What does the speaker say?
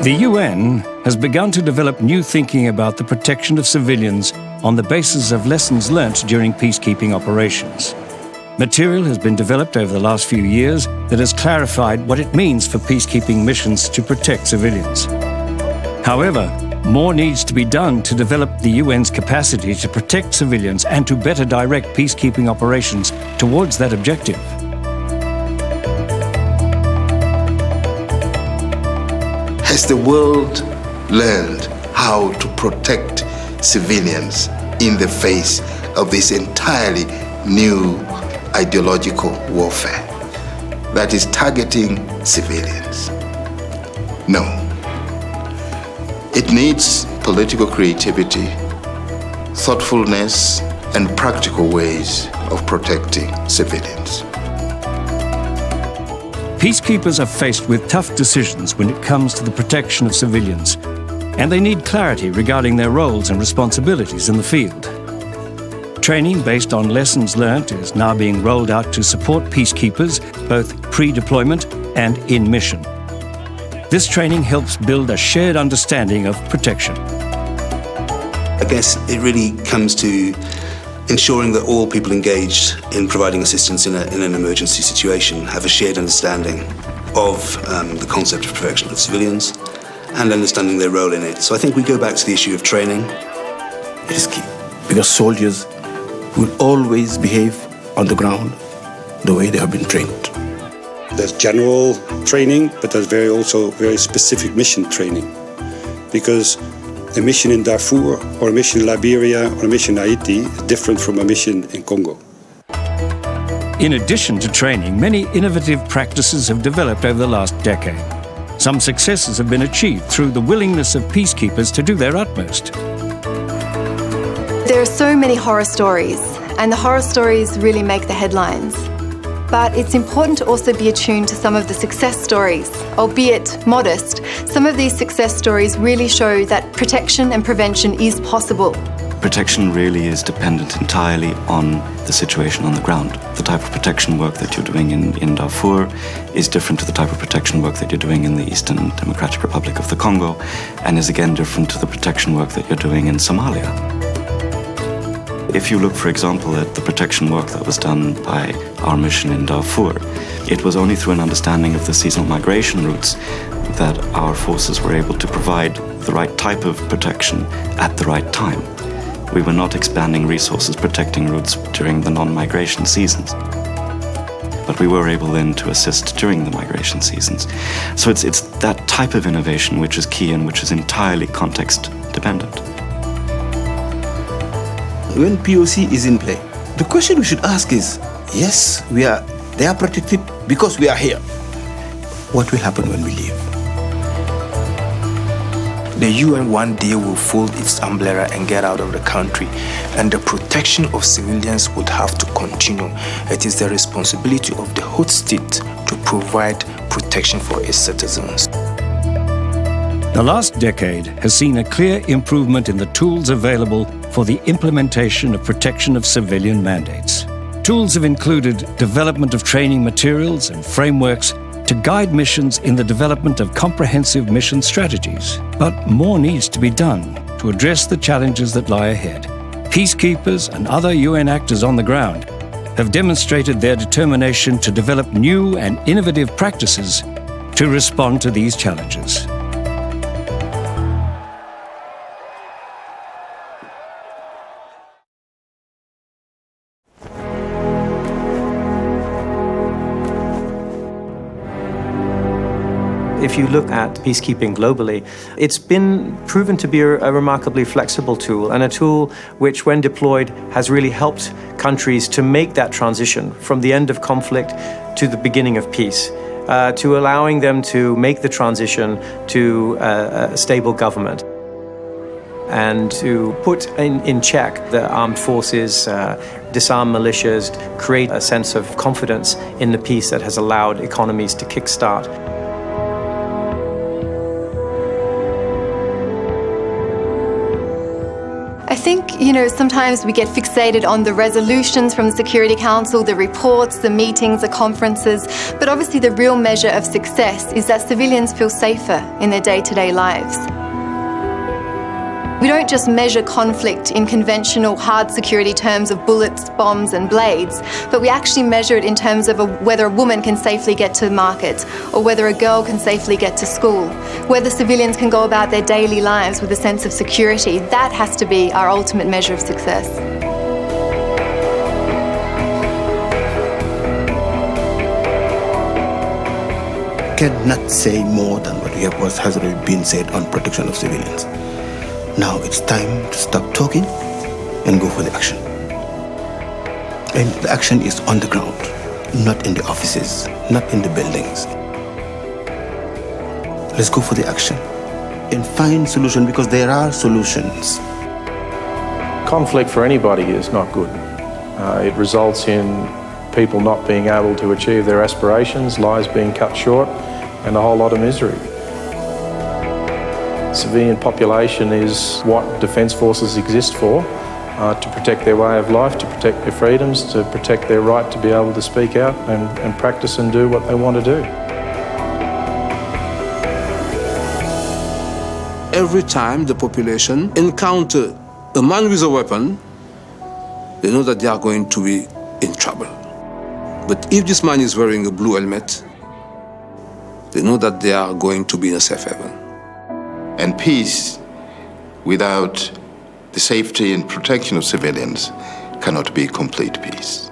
The UN has begun to develop new thinking about the protection of civilians on the basis of lessons learnt during peacekeeping operations. Material has been developed over the last few years that has clarified what it means for peacekeeping missions to protect civilians. However, more needs to be done to develop the UN's capacity to protect civilians and to better direct peacekeeping operations towards that objective. Has the world learned how to protect civilians in the face of this entirely new ideological warfare that is targeting civilians? No. It needs political creativity, thoughtfulness, and practical ways of protecting civilians. Peacekeepers are faced with tough decisions when it comes to the protection of civilians, and they need clarity regarding their roles and responsibilities in the field. Training based on lessons learnt is now being rolled out to support peacekeepers, both pre-deployment and in mission. This training helps build a shared understanding of protection. I guess it really comes to ensuring that all people engaged in providing assistance in an emergency situation have a shared understanding of the concept of protection of civilians and understanding their role in it. So I think we go back to the issue of training. It is key, because soldiers will always behave on the ground the way they have been trained. There's general training, but there's also very specific mission training, because a mission in Darfur or a mission in Liberia or a mission in Haiti is different from a mission in Congo. In addition to training, many innovative practices have developed over the last decade. Some successes have been achieved through the willingness of peacekeepers to do their utmost. There are so many horror stories, and the horror stories really make the headlines. But it's important to also be attuned to some of the success stories, albeit modest. Some of these success stories really show that protection and prevention is possible. Protection really is dependent entirely on the situation on the ground. The type of protection work that you're doing in Darfur is different to the type of protection work that you're doing in the Eastern Democratic Republic of the Congo, and is again different to the protection work that you're doing in Somalia. If you look, for example, at the protection work that was done by our mission in Darfur, it was only through an understanding of the seasonal migration routes that our forces were able to provide the right type of protection at the right time. We were not expanding resources protecting routes during the non-migration seasons, but we were able then to assist during the migration seasons. So it's that type of innovation which is key and which is entirely context dependent. When POC is in play, the question we should ask is, yes, they are protected because we are here. What will happen when we leave? The UN one day will fold its umbrella and get out of the country, and the protection of civilians would have to continue. It is the responsibility of the host state to provide protection for its citizens. The last decade has seen a clear improvement in the tools available for the implementation of protection of civilian mandates. Tools have included development of training materials and frameworks to guide missions in the development of comprehensive mission strategies. But more needs to be done to address the challenges that lie ahead. Peacekeepers and other UN actors on the ground have demonstrated their determination to develop new and innovative practices to respond to these challenges. If you look at peacekeeping globally, it's been proven to be a remarkably flexible tool, and a tool which, when deployed, has really helped countries to make that transition from the end of conflict to the beginning of peace, to allowing them to make the transition to a stable government, and to put in check the armed forces, disarm militias, create a sense of confidence in the peace that has allowed economies to kickstart. I think, Sometimes we get fixated on the resolutions from the Security Council, the reports, the meetings, the conferences, but obviously the real measure of success is that civilians feel safer in their day-to-day lives. We don't just measure conflict in conventional hard security terms of bullets, bombs and blades, but we actually measure it in terms of whether a woman can safely get to the market, or whether a girl can safely get to school, whether civilians can go about their daily lives with a sense of security. That has to be our ultimate measure of success. Cannot say more than what has already been said on protection of civilians. Now it's time to stop talking and go for the action. And the action is on the ground, not in the offices, not in the buildings. Let's go for the action and find solutions, because there are solutions. Conflict for anybody is not good. It results in people not being able to achieve their aspirations, lives being cut short, and a whole lot of misery. Civilian population is what defence forces exist for, to protect their way of life, to protect their freedoms, to protect their right to be able to speak out and practice and do what they want to do. Every time the population encounter a man with a weapon, they know that they are going to be in trouble. But if this man is wearing a blue helmet, they know that they are going to be in a safe haven. And peace without the safety and protection of civilians cannot be complete peace.